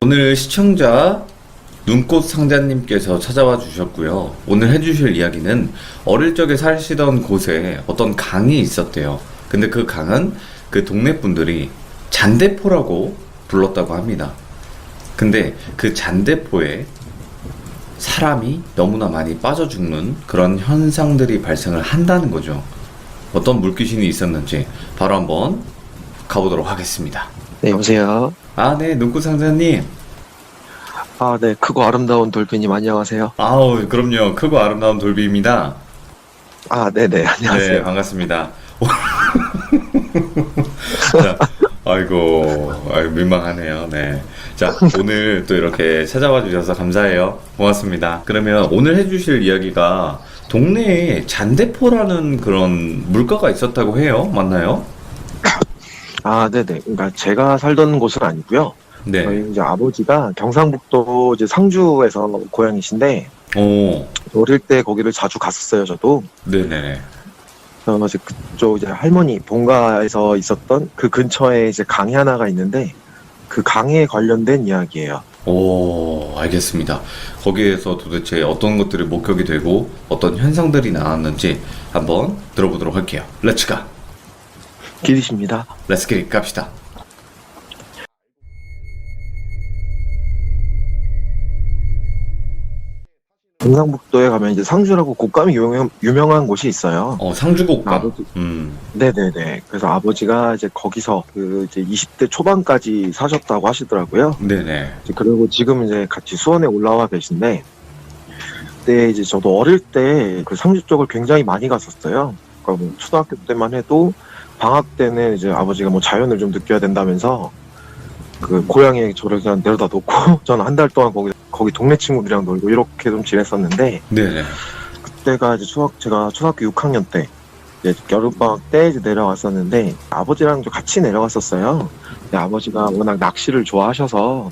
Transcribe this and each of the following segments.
오늘 시청자 눈꽃 상자님께서 찾아와 주셨고요. 오늘 해주실 이야기는 어릴 적에 사시던 곳에 어떤 강이 있었대요. 근데 그 강은 그 동네 분들이 잔대포라고 불렀다고 합니다. 근데 그 잔대포에 사람이 너무나 많이 빠져 죽는 그런 현상들이 발생을 한다는 거죠. 어떤 물귀신이 있었는지 바로 한번 가보도록 하겠습니다. 네, 여보세요. 네, 눈꽃 상자님. 네, 크고 아름다운 돌비님 안녕하세요. 아우, 그럼요. 크고 아름다운 돌비입니다. 네네, 안녕하세요. 네, 반갑습니다. 자, 아이고, 민망하네요. 네. 자, 오늘 또 이렇게 찾아와 주셔서 감사해요. 고맙습니다. 그러면 오늘 해주실 이야기가 동네에 잔대포라는 그런 물가가 있었다고 해요. 맞나요? 네네. 그러니까 제가 살던 곳은 아니고요. 네. 저희 이제 아버지가 경상북도 이제 상주에서 고향이신데, 오, 어릴 때 거기를 자주 갔었어요, 저도. 네네네. 이제 그쪽 이제 할머니 본가에서 있었던 그 근처에 이제 강이 하나가 있는데, 그 강에 관련된 이야기예요. 오, 알겠습니다. 거기에서 도대체 어떤 것들이 목격이 되고 어떤 현상들이 나왔는지 한번 들어보도록 할게요. 렛츠 가! 길이십니다. 렛츠 기 갑시다. 경상북도에 가면 이제 상주라고 곶감이 유명한 곳이 있어요. 상주곡감. 아버지, 네네네. 그래서 아버지가 이제 거기서 이제 20대 초반까지 사셨다고 하시더라고요. 네네. 그리고 지금 이제 같이 수원에 올라와 계신데, 그때 이제 저도 어릴 때 그 상주 쪽을 굉장히 많이 갔었어요. 그러니까 뭐 초등학교 때만 해도 방학 때는 이제 아버지가 뭐 자연을 좀 느껴야 된다면서 그 고향에 저를 그냥 내려다 놓고 저는 한 달 동안 거기 동네 친구들이랑 놀고 이렇게 좀 지냈었는데, 네네. 그때가 이제 제가 초등학교 6학년 때 이제 여름방학 때 이제 내려왔었는데 아버지랑 좀 같이 내려갔었어요. 근데 아버지가 워낙 낚시를 좋아하셔서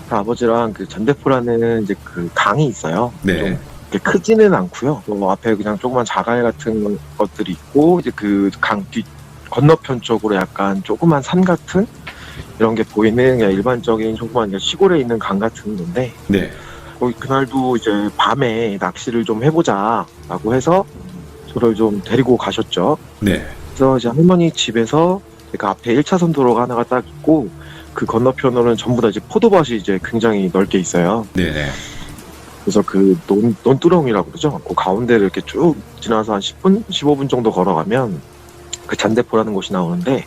아버지랑 그 잔대포라는 이제 그 강이 있어요. 네. 좀 이렇게 크지는 않고요. 앞에 그냥 조그만 자갈 같은 것들이 있고 이제 그 강 뒤 건너편 쪽으로 약간 조그만 산 같은 이런 게 보이는 그냥 일반적인 조그만 시골에 있는 강 같은 건데, 네. 거기 그날도 이제 밤에 낚시를 좀 해보자라고 해서 저를 좀 데리고 가셨죠. 네. 그래서 이제 할머니 집에서 그 앞에 1차선 도로가 하나가 딱 있고 그 건너편으로는 전부 다 이제 포도밭이 이제 굉장히 넓게 있어요. 네네. 그래서 그 논두렁이라고 그러죠. 그 가운데를 이렇게 쭉 지나서 한 10분, 15분 정도 걸어가면 그 잔대포라는 곳이 나오는데,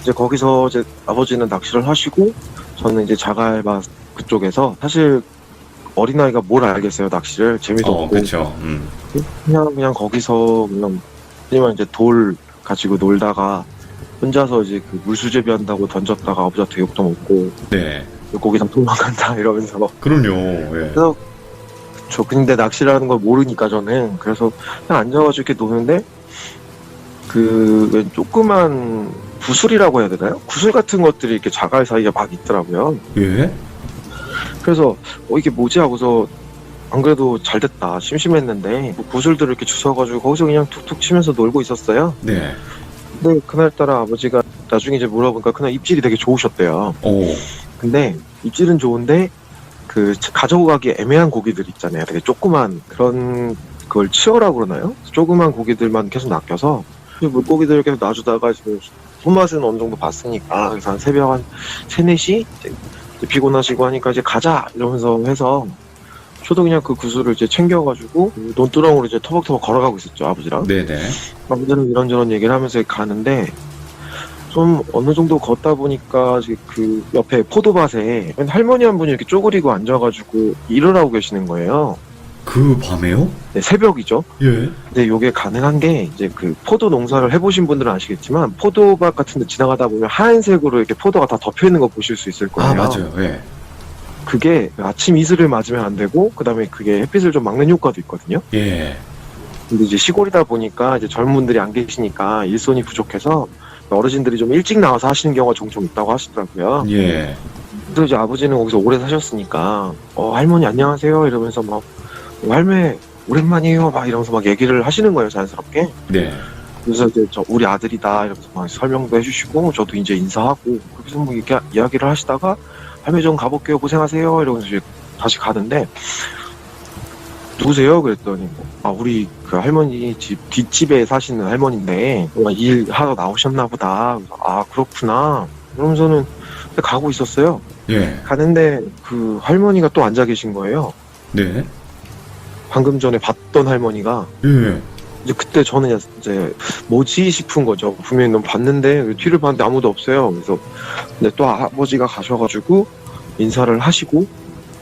이제 거기서 이제 아버지는 낚시를 하시고 저는 이제 자갈밭 그쪽에서, 사실 어린아이가 뭘 알겠어요, 낚시를. 재미도 없고. 그쵸. 그냥 거기서 그냥 이제 돌 가지고 놀다가 혼자서 이제 그 물수제비 한다고 던졌다가 아버지한테 욕도 먹고, 네. 거기다 도망간다 이러면서. 그럼요. 예. 그래서 근데 낚시라는 걸 모르니까 저는 그래서 그냥 앉아가지고 이렇게 노는데 그 조그만 구슬이라고 해야 되나요? 구슬 같은 것들이 이렇게 자갈 사이에 막 있더라고요. 예? 그래서 이게 뭐지 하고서, 안 그래도 잘 됐다 심심했는데 뭐 구슬들을 이렇게 주워가지고 거기서 그냥 툭툭 치면서 놀고 있었어요. 네. 근데 그날따라 아버지가 나중에 이제 물어보니까 그날 입질이 되게 좋으셨대요. 오. 근데 입질은 좋은데 그 가지고 가기 애매한 고기들 있잖아요. 되게 조그만 그걸 치어라고 그러나요? 조그만 고기들만 계속 낚여서 물고기들 계속 놔주다가 지금 손맛은 어느 정도 봤으니까, 그래서 한 새벽 한 3, 4시 이제 피곤하시고 하니까 이제 가자 이러면서 해서 저도 그냥 그 구슬을 이제 챙겨가지고 논두렁으로 이제 터벅터벅 걸어가고 있었죠, 아버지랑. 네네. 아버지는 이런저런 얘기를 하면서 가는데, 좀 어느 정도 걷다 보니까 그 옆에 포도밭에 할머니 한 분이 이렇게 쪼그리고 앉아가지고 일을 하고 계시는 거예요. 그 밤에요? 네, 새벽이죠. 예. 근데 이게 가능한 게 이제 그 포도 농사를 해보신 분들은 아시겠지만 포도밭 같은 데 지나가다 보면 하얀색으로 이렇게 포도가 다 덮여 있는 거 보실 수 있을 거예요. 맞아요. 예. 그게 아침 이슬을 맞으면 안 되고, 그 다음에 그게 햇빛을 좀 막는 효과도 있거든요. 예. 근데 이제 시골이다 보니까 이제 젊은 분들이 안 계시니까 일손이 부족해서 어르신들이 좀 일찍 나와서 하시는 경우가 종종 있다고 하시더라고요. 예. 그래서 이제 아버지는 거기서 오래 사셨으니까 할머니 안녕하세요 이러면서 막 할매 오랜만이에요 막 이러면서 막 얘기를 하시는 거예요, 자연스럽게. 네. 그래서 이제 우리 아들이다 이러면서 막 설명도 해주시고 저도 이제 인사하고, 그래서 뭐 이렇게 이야기를 하시다가 할머니 좀 가볼게요. 고생하세요. 이러면서 이제 다시 가는데, 누구세요? 그랬더니, 우리 그 할머니 집 뒷집에 사시는 할머니인데, 일하러 나오셨나 보다. 그래서, 그렇구나. 그러면서는 가고 있었어요. 예. 가는데 그 할머니가 또 앉아 계신 거예요. 네. 방금 전에 봤던 할머니가. 예. 이제 그때 저는 이제 뭐지 싶은 거죠. 분명히 너무 봤는데 뒤를 봤는데 아무도 없어요. 그래서 근데 또 아버지가 가셔가지고 인사를 하시고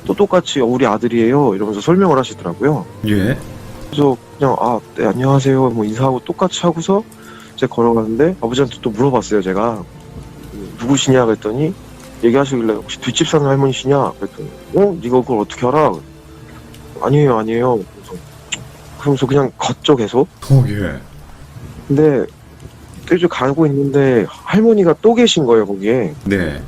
또 똑같이 우리 아들이에요 이러면서 설명을 하시더라고요. 예. 그래서 그냥 네, 안녕하세요 뭐 인사하고 똑같이 하고서 이제 걸어가는데 아버지한테 또 물어봤어요. 제가 누구시냐 그랬더니 얘기하시길래 혹시 뒷집 사는 할머니시냐 그랬더니 네가 그걸 어떻게 알아? 아니에요. 그러면서 그냥 걷죠 계속. 예. 근데 계속 가고 있는데 할머니가 또 계신 거예요 거기에. 네.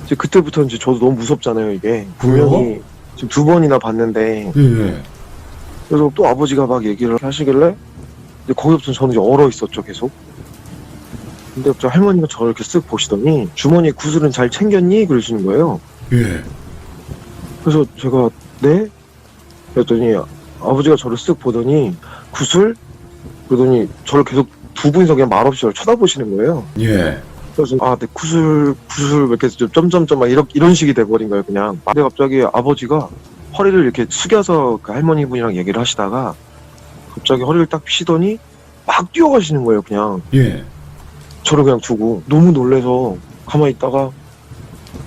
이제 그때부터 이제 저도 너무 무섭잖아요 이게. 분명히 지금 2번이나 봤는데. 예. 그래서 또 아버지가 막 얘기를 하시길래 이제 거기부터 저는 이제 얼어 있었죠 계속. 근데 갑자기 할머니가 저를 이렇게 쓱 보시더니 주머니에 구슬은 잘 챙겼니? 그러시는 거예요. 예. 그래서 제가 네? 그랬더니 아버지가 저를 쓱 보더니 구슬? 그러더니 저를 계속 두 분이서 그냥 말없이 저를 쳐다보시는 거예요. 예. 그래서 네, 구슬 왜 이렇게 좀 점점점 막 이런 식이 돼버린 거예요 그냥. 근데 갑자기 아버지가 허리를 이렇게 숙여서 그 할머니 분이랑 얘기를 하시다가 갑자기 허리를 딱 피시더니 막 뛰어가시는 거예요 그냥. 예. 저를 그냥 두고 너무 놀래서 가만히 있다가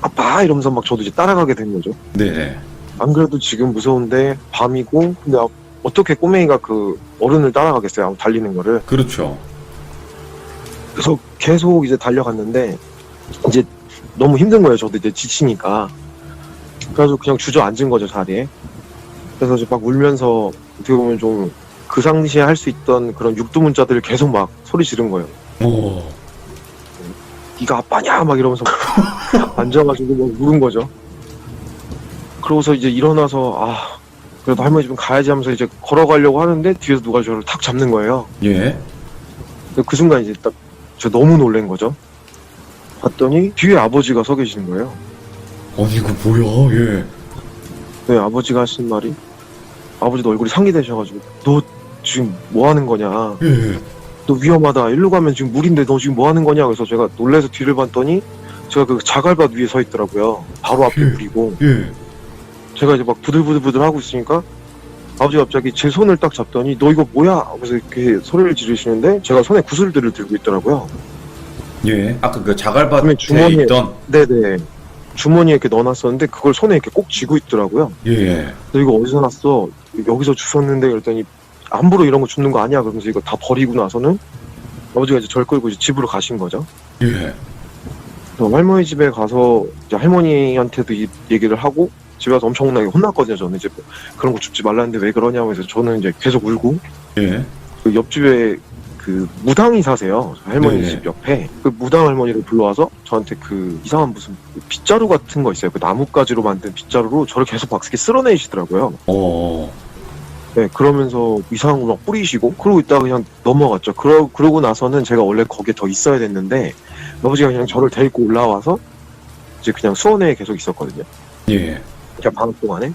아빠 이러면서 막 저도 이제 따라가게 된 거죠. 네. 안 그래도 지금 무서운데 밤이고 근데 어떻게 꼬맹이가 그 어른을 따라가겠어요 달리는 거를. 그렇죠. 그래서 계속 이제 달려갔는데 이제 너무 힘든 거예요. 저도 이제 지치니까. 그래서 그냥 주저앉은 거죠 자리에. 그래서 이제 막 울면서 어떻게 보면 좀 그 상시에 할 수 있던 그런 육두문자들을 계속 막 소리 지른 거예요. 오. 네가 아빠냐 막 이러면서 앉아가지고 막 울은 거죠. 그러고서 이제 일어나서 그래도 할머니 집 가야지 하면서 이제 걸어가려고 하는데 뒤에서 누가 저를 탁 잡는 거예요. 예. 근데 그 순간 이제 딱 저 너무 놀란 거죠. 봤더니 뒤에 아버지가 서 계시는 거예요. 아니 이거 뭐야? 예. 네, 아버지가 하신 말이 아버지도 얼굴이 상기되셔가지고 너 지금 뭐 하는 거냐? 예. 너 위험하다. 일로 가면 지금 물인데 너 지금 뭐 하는 거냐? 그래서 제가 놀라서 뒤를 봤더니 제가 그 자갈밭 위에 서 있더라고요. 바로 앞에 물이고. 예. 제가 이제 막 부들부들 하고 있으니까 아버지가 갑자기 제 손을 딱 잡더니 너 이거 뭐야? 그래서 이렇게 소리를 지르시는데 제가 손에 구슬들을 들고 있더라고요. 예. 아까 그 자갈밭에 그러면 주머니에- 있던. 네네. 주머니에 이렇게 넣어놨었는데 그걸 손에 이렇게 꼭 쥐고 있더라고요. 예. 너 이거 어디서 났어? 여기서 주웠는데 그랬더니 함부로 이런 거 줍는 거 아니야? 그러면서 이거 다 버리고 나서는 아버지가 이제 절 끌고 이제 집으로 가신 거죠. 예. 그래서 할머니 집에 가서 이제 할머니한테도 이 얘기를 하고 집에 가서 엄청나게 혼났거든요. 저는 이제 뭐 그런 거 줍지 말라는데 왜 그러냐고 해서 저는 이제 계속 울고 예. 그 옆집에 그 무당이 사세요. 할머니 네. 집 옆에 그 무당 할머니를 불러와서 저한테 그 이상한 무슨 빗자루 같은 거 있어요. 그 나뭇가지로 만든 빗자루로 저를 계속 막 이렇게 쓸어내시더라고요. 네, 그러면서 이상한 거 막 뿌리시고 그러고 있다가 그냥 넘어갔죠. 그러고 나서는 제가 원래 거기에 더 있어야 됐는데 아버지가 그냥 저를 데리고 올라와서 이제 그냥 수원에 계속 있었거든요. 예. 그냥 방학 동안에.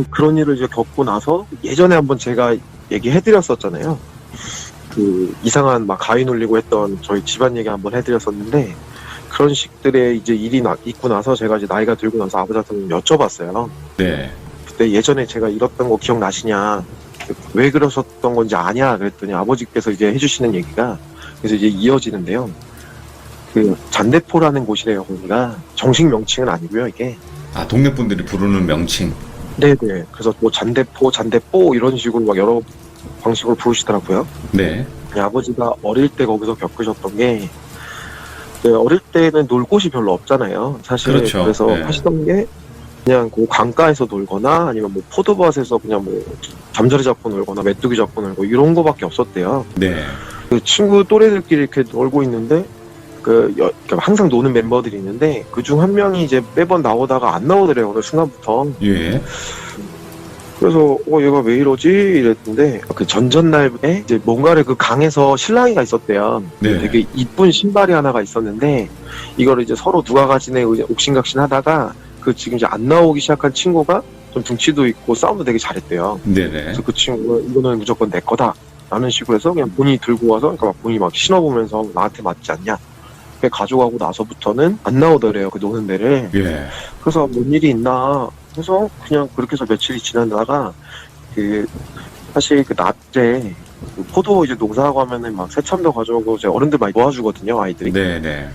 그런 일을 이제 겪고 나서 예전에 한번 제가 얘기해드렸었잖아요. 그 이상한 막 가위 눌리고 했던 저희 집안 얘기 한번 해드렸었는데 그런 식들의 이제 일이 있고 나서 제가 이제 나이가 들고 나서 아버지한테 여쭤봤어요. 네. 그때 예전에 제가 이랬던 거 기억나시냐? 왜 그러셨던 건지 아냐? 그랬더니 아버지께서 이제 해주시는 얘기가 그래서 이제 이어지는데요. 그 잔대포라는 곳이래요. 거기가 정식 명칭은 아니고요. 이게. 아, 동네 분들이 부르는 명칭. 네네. 그래서 뭐 잔대포 이런 식으로 막 여러 방식으로 부르시더라고요. 네. 아버지가 어릴 때 거기서 겪으셨던 게 네, 어릴 때는 놀 곳이 별로 없잖아요. 사실 그렇죠. 그래서 네. 하시던 게 그냥 그 강가에서 놀거나 아니면 뭐 포도밭에서 그냥 뭐 잠자리 잡고 놀거나 메뚜기 잡고 놀고 이런 거밖에 없었대요. 네. 그 친구 또래들끼리 이렇게 놀고 있는데 그러니까 항상 노는 멤버들이 있는데 그 중 한 명이 이제 매번 나오다가 안 나오더래요. 어느 순간부터. 예. 그래서 얘가 왜 이러지? 이랬는데 그 전전날에 이제 뭔가를 그 강에서 실랑이가 있었대요. 네. 되게 이쁜 신발이 하나가 있었는데 이거를 이제 서로 누가 가지네 옥신각신 하다가 그 지금 이제 안 나오기 시작한 친구가 좀 등치도 있고 싸움도 되게 잘했대요. 네네. 그래서 그 친구가 이거는 무조건 내 거다 라는 식으로 해서 그냥 본인이 들고 와서 그러니까 막 본인이 막 신어보면서 나한테 맞지 않냐 그게 가져가고 나서부터는 안 나오더래요 그 노는 데를. 예. 그래서 뭔 일이 있나 해서 그냥 그렇게 해서 며칠이 지나다가 그 사실 그 낮에 그 포도 이제 농사하고 하면은 막 새참도 가져오고 이제 어른들 많이 도와주거든요 아이들이. 네네.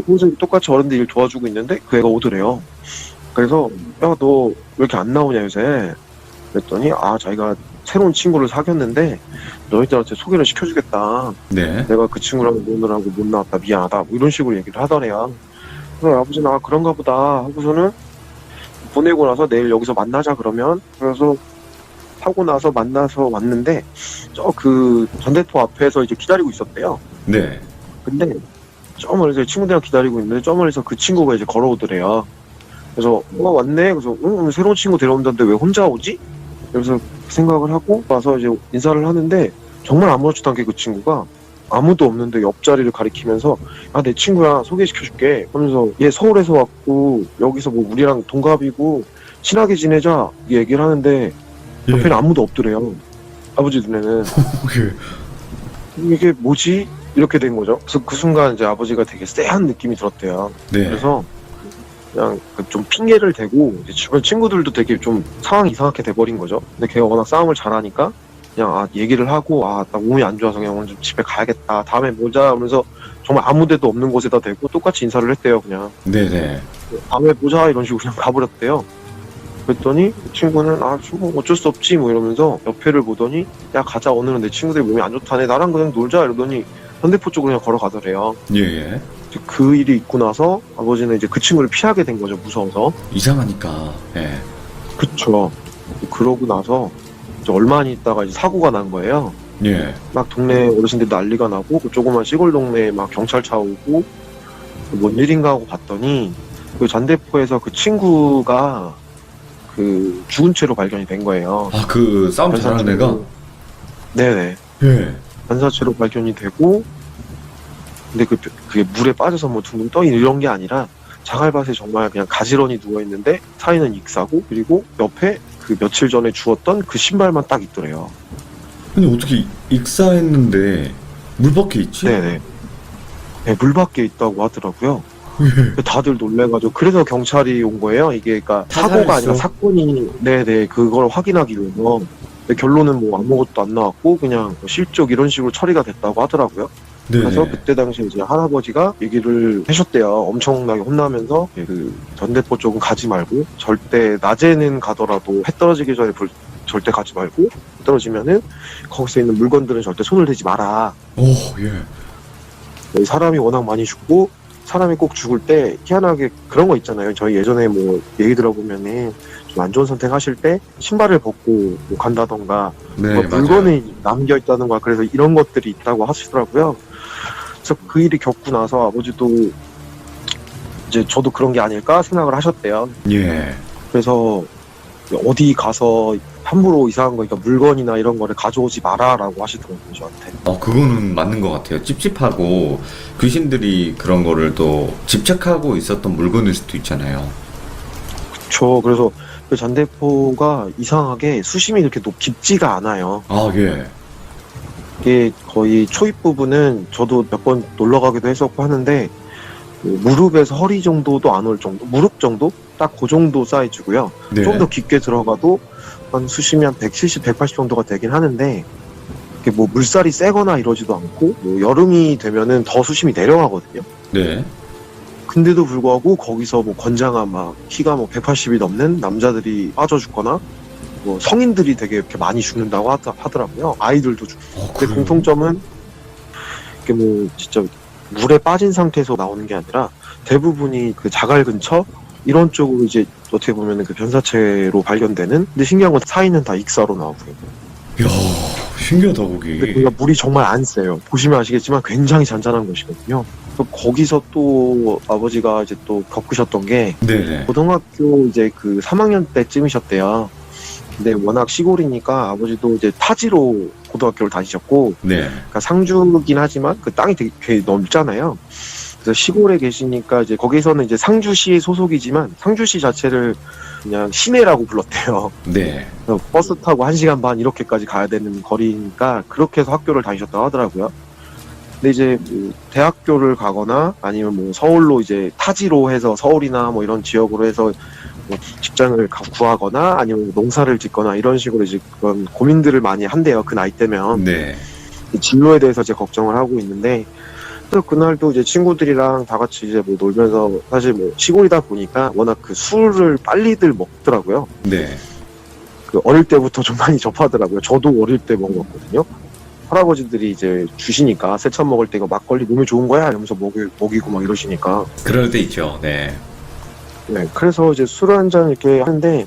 그래서 똑같이 어른들 일 도와주고 있는데 그 애가 오더래요. 그래서 야 너 왜 이렇게 안 나오냐 요새 그랬더니 자기가 새로운 친구를 사귀었는데 너희들한테 소개를 시켜주겠다. 네. 내가 그 친구랑 노느라고 못 나왔다 미안하다 뭐 이런 식으로 얘기를 하더래요. 그래서 아버지는 그런가 보다 하고서는 보내고 나서 내일 여기서 만나자 그러면 그래서 하고 나서 만나서 왔는데 저 그 전대포 앞에서 이제 기다리고 있었대요. 네. 근데 저 멀리서 친구들이랑 기다리고 있는데 저 멀리서 그 친구가 이제 걸어오더래요. 그래서 왔네. 그래서 새로운 친구 데려온다는데 왜 혼자 오지? 그래서 생각을 하고 와서 이제 인사를 하는데 정말 아무렇지도 않게 그 친구가 아무도 없는데 옆자리를 가리키면서 내 친구야 소개시켜줄게 하면서 얘 서울에서 왔고 여기서 뭐 우리랑 동갑이고 친하게 지내자 이 얘기를 하는데 옆에는 아무도 없더래요. 아버지 눈에는. 이게 뭐지? 이렇게 된 거죠. 그래서 그 순간 이제 아버지가 되게 쎄한 느낌이 들었대요. 네. 그래서 그냥 좀 핑계를 대고 이제 주변 친구들도 되게 좀 상황이 이상하게 돼버린 거죠. 근데 걔가 워낙 싸움을 잘하니까 그냥 얘기를 하고 나 몸이 안 좋아서 그냥 오늘 좀 집에 가야겠다. 다음에 보자 하면서 정말 아무 데도 없는 곳에다 대고 똑같이 인사를 했대요. 그냥 네네. 다음에 보자 이런 식으로 그냥 가버렸대요. 그랬더니 그 친구는 뭐 어쩔 수 없지 뭐 이러면서 옆에를 보더니 야 가자 오늘은 내 친구들이 몸이 안 좋다네 나랑 그냥 놀자 이러더니 현대포 쪽으로 그냥 걸어가더래요. 예. 그 일이 있고 나서 아버지는 이제 그 친구를 피하게 된 거죠. 무서워서. 이상하니까. 예. 그쵸. 그러고 나서 이제 얼마 안 있다가 이제 사고가 난 거예요. 예. 막 동네 어르신들 난리가 나고 그 조그만 시골 동네에 막 경찰차 오고 뭔 일인가 하고 봤더니 그 전대포에서 그 친구가 그 죽은 채로 발견이 된 거예요. 그 싸움 잘하는 애가? 네네. 예. 반사체로 발견이 되고 근데 그게 물에 빠져서 뭐 둥둥 떠 이런 게 아니라 자갈밭에 정말 그냥 가지런히 누워있는데 사이는 익사고 그리고 옆에 그 며칠 전에 주웠던 그 신발만 딱 있더래요. 근데 어떻게 익사했는데 물 밖에 있지? 네네. 네, 물 밖에 있다고 하더라고요. 예. 다들 놀래가지고 그래서 경찰이 온 거예요. 이게 그러니까 타살했어. 사고가 아니라 사건이 네네 그걸 확인하기 위해서. 근데 결론은 뭐 아무것도 안 나왔고 그냥 뭐 실족 이런 식으로 처리가 됐다고 하더라고요. 네네. 그래서 그때 당시에 이제 할아버지가 얘기를 하셨대요. 엄청나게 혼나면서 그 전대포 쪽은 가지 말고 절대 낮에는 가더라도 해 떨어지기 전에 절대 가지 말고 해 떨어지면은 거기서 있는 물건들은 절대 손을 대지 마라. 오, 예. 사람이 워낙 많이 죽고 사람이 꼭 죽을 때 희한하게 그런 거 있잖아요. 저희 예전에 뭐 얘기 들어보면은 좀 안 좋은 선택하실 때 신발을 벗고 뭐 간다던가 네, 뭐 맞아요. 물건이 남겨 있다는 거야. 그래서 이런 것들이 있다고 하시더라고요. 그래서 그 일이 겪고 나서 아버지도 이제 저도 그런 게 아닐까 생각을 하셨대요. 예. 그래서 어디 가서 함부로 이상한 거니까 물건이나 이런 거를 가져오지 마라라고 하시더라고요, 저한테. 그거는 맞는 것 같아요. 찝찝하고 귀신들이 그런 거를 또 집착하고 있었던 물건일 수도 있잖아요. 그쵸. 그래서 그 전대포가 이상하게 수심이 그렇게 깊지가 않아요. 예. 이게 거의 초입 부분은 저도 몇 번 놀러 가기도 했었고 하는데 그 무릎에서 허리 정도도 안 올 정도, 무릎 정도? 딱 그 정도 사이즈고요. 네. 좀 더 깊게 들어가도 한 수심이 한 170, 180 정도가 되긴 하는데 이게 뭐 물살이 세거나 이러지도 않고 뭐 여름이 되면은 더 수심이 내려가거든요. 네. 근데도 불구하고 거기서 뭐 건장한 막 키가 뭐 180이 넘는 남자들이 빠져 죽거나 뭐 성인들이 되게 이렇게 많이 죽는다고 하더라고요. 아이들도 죽고. 근데 그래요? 공통점은 이게 뭐 진짜 물에 빠진 상태에서 나오는 게 아니라 대부분이 그 자갈 근처 이런 쪽으로 이제 어떻게 보면은 그 변사체로 발견되는. 근데 신기한 건 사이는 다 익사로 나오고요. 이야, 신기하다, 거기. 근데 거기가 물이 정말 안 세요. 보시면 아시겠지만 굉장히 잔잔한 곳이거든요. 그래서 거기서 또 아버지가 이제 또 겪으셨던 게 네네. 고등학교 이제 그 3학년 때쯤이셨대요. 근데 워낙 시골이니까 아버지도 이제 타지로 고등학교를 다니셨고, 네. 그러니까 상주긴 하지만 그 땅이 되게 넓잖아요. 그래서 시골에 계시니까 이제 거기서는 이제 상주시 소속이지만 상주시 자체를 그냥 시내라고 불렀대요. 네. 그래서 버스 타고 1시간 반 이렇게까지 가야 되는 거리니까 그렇게 해서 학교를 다니셨다고 하더라고요. 근데 이제 뭐 대학교를 가거나 아니면 뭐 서울로 이제 타지로 해서 서울이나 뭐 이런 지역으로 해서 뭐 직장을 구하거나 아니면 농사를 짓거나 이런 식으로 이제 그런 고민들을 많이 한대요. 그 나이 때면. 네. 이 진로에 대해서 이제 걱정을 하고 있는데, 그래서 그날도 이제 친구들이랑 다 같이 이제 뭐 놀면서, 사실 뭐 시골이다 보니까 워낙 그 술을 빨리들 먹더라고요. 네. 그 어릴 때부터 좀 많이 접하더라고요. 저도 어릴 때 먹었거든요. 할아버지들이 이제 주시니까 새참 먹을 때 이거 막걸리 너무 좋은 거야 이러면서 먹이고 막 이러시니까. 그럴 때 있죠. 네. 네, 그래서 이제 술 한 잔 이렇게 하는데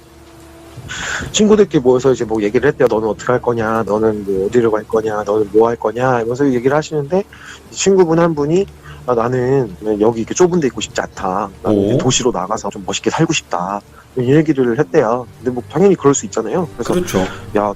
친구들끼리 모여서 이제 뭐 얘기를 했대요. 너는 어떻게 할 거냐, 너는 뭐 어디로 갈 거냐, 너는 뭐 할 거냐 이러면서 얘기를 하시는데, 친구분 한 분이 나는 여기 이렇게 좁은 데 있고 싶지 않다. 나는 이제 오. 도시로 나가서 좀 멋있게 살고 싶다. 이 얘기를 했대요. 근데 뭐 당연히 그럴 수 있잖아요. 그래서 그렇죠. 야, 너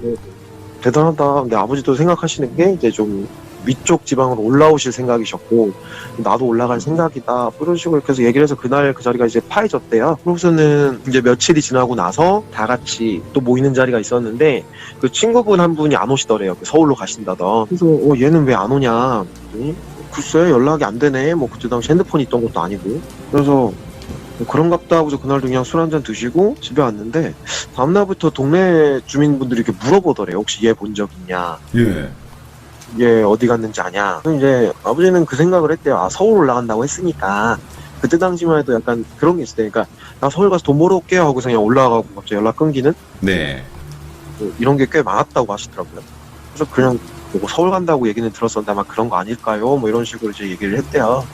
대단하다. 근데 아버지도 생각하시는 게 이제 좀 위쪽 지방으로 올라오실 생각이셨고, 나도 올라갈 생각이다. 이런 식으로 계속 얘기를 해서 그날 그 자리가 이제 파해졌대요. 그러고서는 이제 며칠이 지나고 나서 다 같이 또 모이는 자리가 있었는데, 그 친구분 한 분이 안 오시더래요. 서울로 가신다던. 그래서 얘는 왜 안 오냐. 그랬더니 글쎄 연락이 안 되네. 뭐 그때 당시 핸드폰이 있던 것도 아니고. 그래서 그런갑다 하고서 그날도 그냥 술 한잔 드시고 집에 왔는데, 다음날부터 동네 주민분들이 이렇게 물어보더래요. 혹시 얘 본 적 있냐, 예. 얘 어디 갔는지 아냐. 그럼 이제 아버지는 그 생각을 했대요. 아, 서울 올라간다고 했으니까. 그때 당시만 해도 약간 그런 게 있어요. 그러니까 나 서울 가서 돈 벌어 올게요 하고서 그냥 올라가고 갑자기 연락 끊기는 네. 뭐 이런 게 꽤 많았다고 하시더라고요. 그래서 그냥 뭐 서울 간다고 얘기는 들었었는데 아마 그런 거 아닐까요? 뭐 이런 식으로 이제 얘기를 했대요.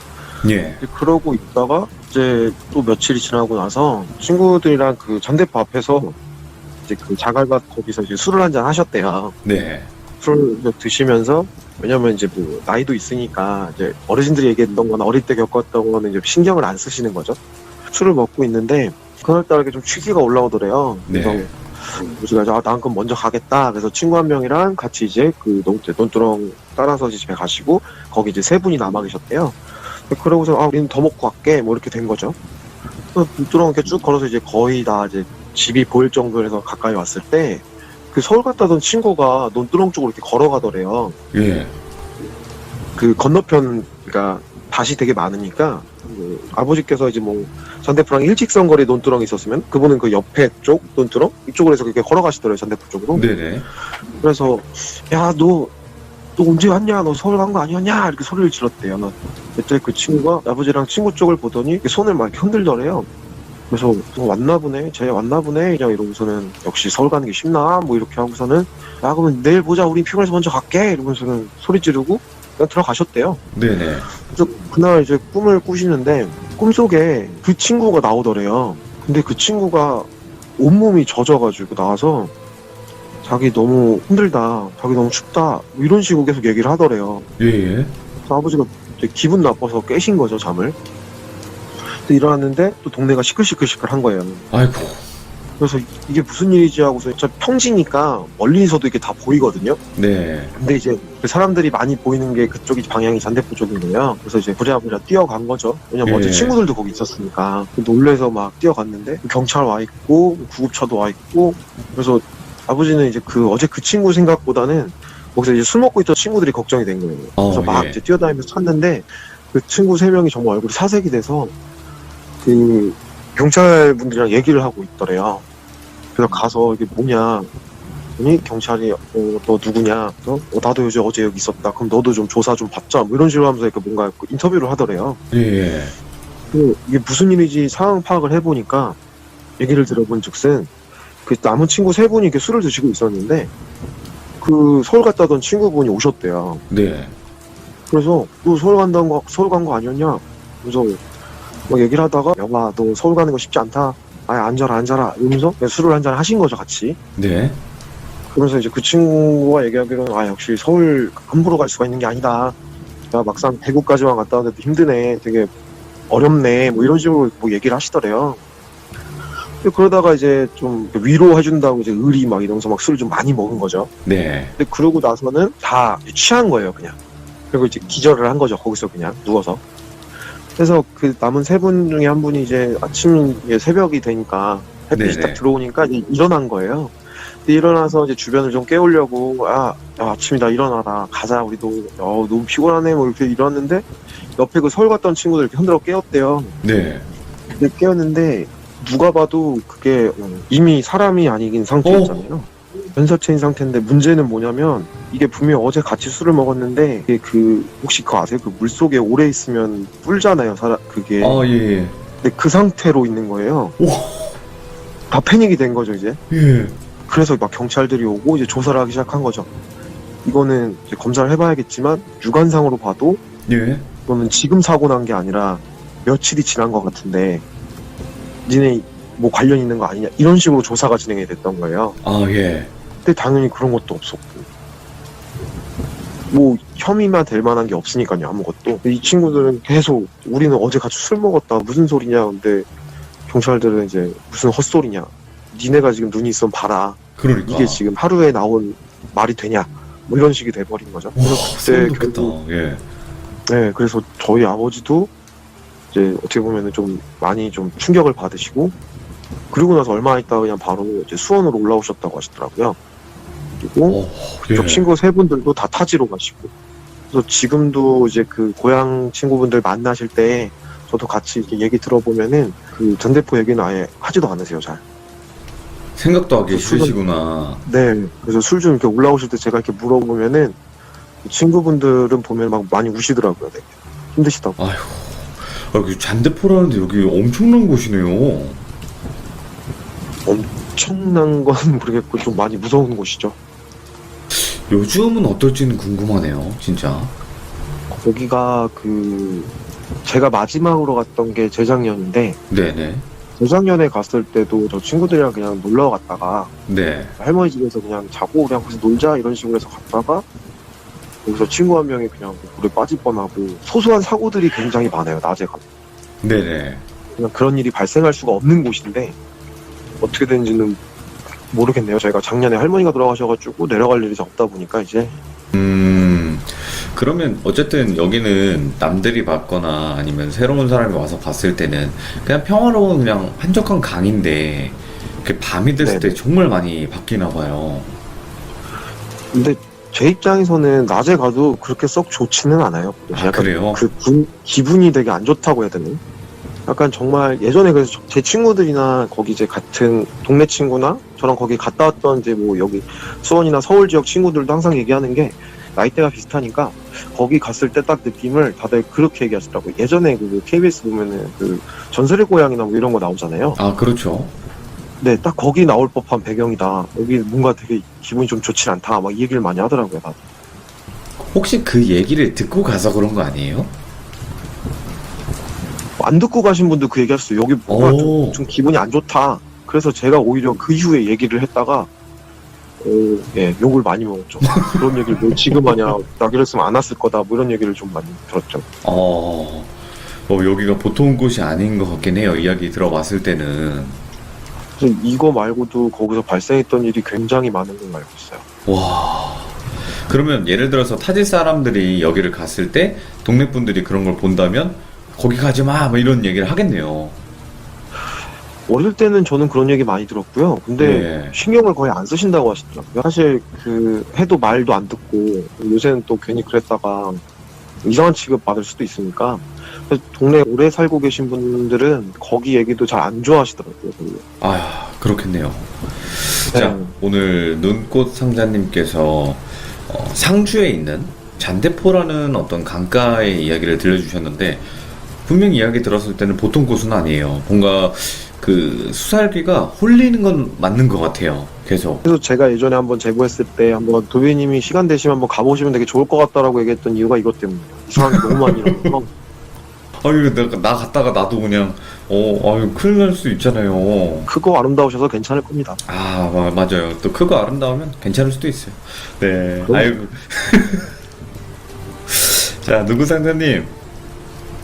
예. 이제 그러고 있다가 이제 또 며칠이 지나고 나서 친구들이랑 그 전대포 앞에서 이제 그 자갈밭 거기서 이제 술을 한잔 하셨대요. 네. 술을 이제 드시면서, 왜냐면 이제 뭐 나이도 있으니까 이제 어르신들이 얘기했던 거나 어릴 때 겪었던 거는 이제 신경을 안 쓰시는 거죠. 술을 먹고 있는데 그날따라 이렇게 좀 취기가 올라오더래요. 그래서 네. 우리가 난 그럼 먼저 가겠다. 그래서 친구 한 명이랑 같이 이제 그 논두렁 따라서 집에 가시고 거기 이제 3분이 남아 계셨대요. 그러고서 우리는 더 먹고 갈게 뭐 이렇게 된 거죠. 그래서 논두렁 이렇게 쭉 걸어서 이제 거의 다 이제 집이 보일 정도에서 가까이 왔을 때 그 서울 갔다 온 친구가 논두렁 쪽으로 이렇게 걸어가더래요. 예. 그 건너편, 그러니까 밭이 되게 많으니까 아버지께서 이제 뭐 전대포랑 일직선거리 논두렁이 있었으면 그분은 그 옆에 쪽 논두렁 이쪽으로 해서 그렇게 걸어가시더래요. 전대포 쪽으로. 네네. 그래서 야, 너 언제 왔냐? 너 서울 간 거 아니었냐? 이렇게 소리를 질렀대요. 그때 그 친구가 아버지랑 친구 쪽을 보더니 손을 막 이렇게 흔들더래요. 그래서 왔나 보네, 쟤 왔나 보네, 그냥 이러고서는 역시 서울 가는 게 쉽나? 뭐 이렇게 하고서는 야, 그러면 내일 보자, 우리 피곤해서 먼저 갈게, 이러면서는 소리 지르고 그냥 들어가셨대요. 네네. 그래서 그날 이제 꿈을 꾸시는데 꿈속에 그 친구가 나오더래요. 근데 그 친구가 온몸이 젖어가지고 나와서 자기 너무 힘들다, 자기 너무 춥다, 뭐 이런 식으로 계속 얘기를 하더래요. 예. 그래서 아버지가 되게 기분 나빠서 깨신 거죠, 잠을. 일어났는데 또 동네가 시끌시끌시끌한 거예요. 아이고. 그래서 이게 무슨 일이지 하고서 저 평지니까 멀리서도 이게 다 보이거든요. 네. 근데 이제 그 사람들이 많이 보이는 게 그쪽이 방향이 전대포 쪽인 거예요. 그래서 이제 부랴부랴 뛰어간 거죠. 왜냐면 예. 어제 친구들도 거기 있었으니까. 놀래서 막 뛰어갔는데 경찰 와 있고 구급차도 와 있고. 그래서 아버지는 이제 어제 그 친구 생각보다는 거기서 이제 술 먹고 있던 친구들이 걱정이 된 거예요. 그래서 막 예. 이제 뛰어다니면서 찾는데 그 친구 3명이 정말 얼굴이 사색이 돼서 그 경찰 분들이랑 얘기를 하고 있더래요. 그래서 가서 이게 뭐냐, 그랬더니 경찰이 너 누구냐, 그래서 나도 어제 여기 있었다. 그럼 너도 좀 조사 좀 받자. 뭐 이런 식으로 하면서 뭔가 인터뷰를 하더래요. 예. 이게 무슨 일인지 상황 파악을 해보니까 얘기를 들어본즉슨 그 남은 친구 3분이 이렇게 술을 드시고 있었는데 그 서울 갔다 오던 친구분이 오셨대요. 네. 그래서 너 서울 간 거 아니었냐? 그래서 막 얘기를 하다가 여봐, 너 서울 가는 거 쉽지 않다. 아예 앉아라 이러면서 술을 한잔 하신 거죠, 같이. 네. 그러면서 이제 그 친구가 얘기하기로는 역시 서울 함부로 갈 수가 있는 게 아니다. 야, 막상 대구까지만 갔다 왔는데 힘드네, 되게 어렵네, 뭐 이런 식으로 뭐 얘기를 하시더래요. 근데 그러다가 이제 좀 위로해준다고 이제 의리 막 이러면서 막 술을 좀 많이 먹은 거죠. 네. 근데 그러고 나서는 다 취한 거예요, 그냥. 그리고 이제 기절을 한 거죠, 거기서 그냥 누워서. 그래서 그 남은 세 분 중에 한 분이 이제 아침 새벽이 되니까 햇빛이 네네. 딱 들어오니까 이제 일어난 거예요. 근데 일어나서 이제 주변을 좀 깨우려고 야, 아침이다 일어나라 가자 우리도 너무 피곤하네 뭐 이렇게 일어났는데 옆에 그 서울 갔던 친구들 이렇게 흔들어 깨웠대요. 네. 근데 깨웠는데 누가 봐도 그게 이미 사람이 아니긴 상태였잖아요. 연사체인 상태인데 문제는 뭐냐면 이게 분명히 어제 같이 술을 먹었는데 이게 혹시 그거 아세요? 그 물속에 오래 있으면 불잖아요. 그게. 아, 예, 예. 근데 그 상태로 있는 거예요. 오. 다 패닉이 된 거죠 이제. 예. 그래서 막 경찰들이 오고 이제 조사를 하기 시작한 거죠. 이거는 이제 검사를 해봐야겠지만 육안상으로 봐도 예. 이거는 지금 사고 난 게 아니라 며칠이 지난 것 같은데 니네 뭐 관련 있는 거 아니냐 이런 식으로 조사가 진행이 됐던 거예요. 아, 예. 근데 당연히 그런 것도 없었고 뭐 혐의만 될 만한 게 없으니까요 아무것도. 이 친구들은 계속 우리는 어제 같이 술 먹었다 무슨 소리냐. 근데 경찰들은 이제 무슨 헛소리냐 니네가 지금 눈이 있으면 봐라 그러니까. 이게 지금 하루에 나온 말이 되냐 뭐 이런 식이 돼버린 거죠. 와, 그래서 소름 그때 돋겠다. 결국 예. 네 그래서 저희 아버지도 이제 어떻게 보면은 좀 많이 좀 충격을 받으시고 그리고 나서 얼마 있다가 그냥 바로 이제 수원으로 올라오셨다고 하시더라고요. 그리고 저 예. 친구 세 분들도 다 타지로 가시고 그래서 지금도 이제 그 고향 친구분들 만나실 때 저도 같이 이렇게 얘기 들어보면은 그 전대포 얘기는 아예 하지도 않으세요 잘. 생각도 하기 술은- 싫으시구나. 네 그래서 술 좀 이렇게 올라오실 때 제가 이렇게 물어보면은 그 친구분들은 보면 막 많이 우시더라고요. 되게 힘드시다고. 아휴. 아, 여기 잔대포라는데 여기 엄청난 곳이네요. 엄청난 건 모르겠고 좀 많이 무서운 곳이죠. 요즘은 어떨지는 궁금하네요, 진짜. 거기가 제가 마지막으로 갔던 게 재작년인데 네네. 재작년에 갔을 때도 저 친구들이랑 그냥 놀러 갔다가 네. 할머니 집에서 그냥 자고 그냥 거기서 놀자 이런 식으로 해서 갔다가 거기서 친구 한 명이 그냥 물에 빠질 뻔하고 소소한 사고들이 굉장히 많아요. 낮에 가면. 네네. 그냥 그런 일이 발생할 수가 없는 곳인데 어떻게 되는지는 모르겠네요. 저희가 작년에 할머니가 돌아가셔가지고 내려갈 일이 없다 보니까 이제 그러면 어쨌든 여기는 남들이 봤거나 아니면 새로운 사람이 와서 봤을 때는 그냥 평화로운 그냥 한적한 강인데 그 밤이 됐을 때 네네. 정말 많이 바뀌나 봐요. 근데 제 입장에서는 낮에 가도 그렇게 썩 좋지는 않아요. 아, 그래요? 기분이 되게 안 좋다고 해야 되나? 약간 정말 예전에 그래서 제 친구들이나 거기 이제 같은 동네 친구나 저랑 거기 갔다 왔던 이제 뭐 여기 수원이나 서울 지역 친구들도 항상 얘기하는 게 나이대가 비슷하니까 거기 갔을 때 딱 느낌을 다들 그렇게 얘기하시더라고요. 예전에 그 KBS 보면은 그 전설의 고향이나 뭐 이런 거 나오잖아요. 아, 그렇죠. 네, 딱 거기 나올 법한 배경이다. 여기 뭔가 되게 기분이 좀 좋지 않다. 막 이 얘기를 많이 하더라고요. 다들. 혹시 그 얘기를 듣고 가서 그런 거 아니에요? 안 듣고 가신 분도 그 얘기했어요. 여기 뭔가 오. 좀 기분이 안 좋다. 그래서 제가 오히려 그 이후에 얘기를 했다가 예, 욕을 많이 먹었죠. 그런 얘기를 뭐 지금 하냐, 나 그랬으면 안 왔을 거다. 뭐 이런 얘기를 좀 많이 들었죠. 여기가 보통 곳이 아닌 것 같긴 해요. 이야기 들어봤을 때는. 그래서 이거 말고도 거기서 발생했던 일이 굉장히 많은 걸 알고 있어요. 와. 그러면 예를 들어서 타지 사람들이 여기를 갔을 때 동네 분들이 그런 걸 본다면 거기 가지 마, 뭐 이런 얘기를 하겠네요. 어릴 때는 저는 그런 얘기 많이 들었고요. 근데 네. 신경을 거의 안 쓰신다고 하시더라고요. 사실 해도 말도 안 듣고 요새는 또 괜히 그랬다가 이상한 취급 받을 수도 있으니까 그래서 동네에 오래 살고 계신 분들은 거기 얘기도 잘 안 좋아하시더라고요. 별로. 그렇겠네요. 자, 네. 오늘 눈꽃 상자님께서 상주에 있는 잔대포라는 어떤 강가의 이야기를 들려주셨는데 분명히 이야기 들었을 때는 보통 곳은 아니에요. 뭔가 그 수살기가 홀리는 건 맞는 것 같아요. 계속. 그래서 제가 예전에 한번 제보했을 때 한번 도배님이 시간 되시면 한번 가보시면 되게 좋을 것 같다라고 얘기했던 이유가 이것 때문이에요. 이상한 게 너무 많이 일어나서 아유, 나 갔다가 나도 그냥 큰일 날 수 있잖아요. 크고 아름다우셔서 괜찮을 겁니다. 맞아요. 또 크고 아름다우면 괜찮을 수도 있어요. 네. 그럼- 아이고. 자, 누구 상자님.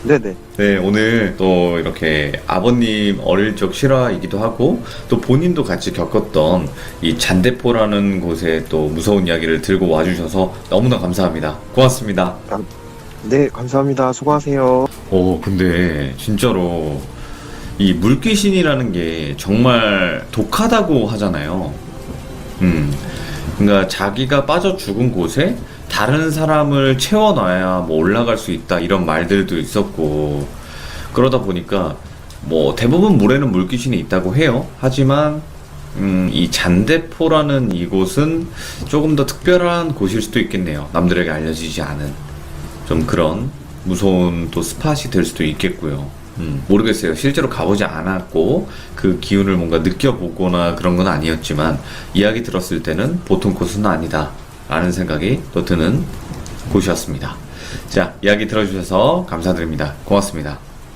네네. 네, 오늘 또 이렇게 아버님 어릴 적 실화이기도 하고 또 본인도 같이 겪었던 이 잔대포라는 곳에 또 무서운 이야기를 들고 와주셔서 너무나 감사합니다. 고맙습니다. 네, 감사합니다. 수고하세요. 근데 진짜로 이 물귀신이라는 게 정말 독하다고 하잖아요. 그러니까 자기가 빠져 죽은 곳에 다른 사람을 채워놔야 뭐 올라갈 수 있다 이런 말들도 있었고 그러다 보니까 뭐 대부분 물에는 물귀신이 있다고 해요. 하지만 이 잔대포라는 이곳은 조금 더 특별한 곳일 수도 있겠네요. 남들에게 알려지지 않은 좀 그런 무서운 또 스팟이 될 수도 있겠고요. 모르겠어요. 실제로 가보지 않았고 그 기운을 뭔가 느껴보거나 그런 건 아니었지만 이야기 들었을 때는 보통 곳은 아니다 라는 생각이 또 드는 곳이었습니다. 자, 이야기 들어주셔서 감사드립니다. 고맙습니다.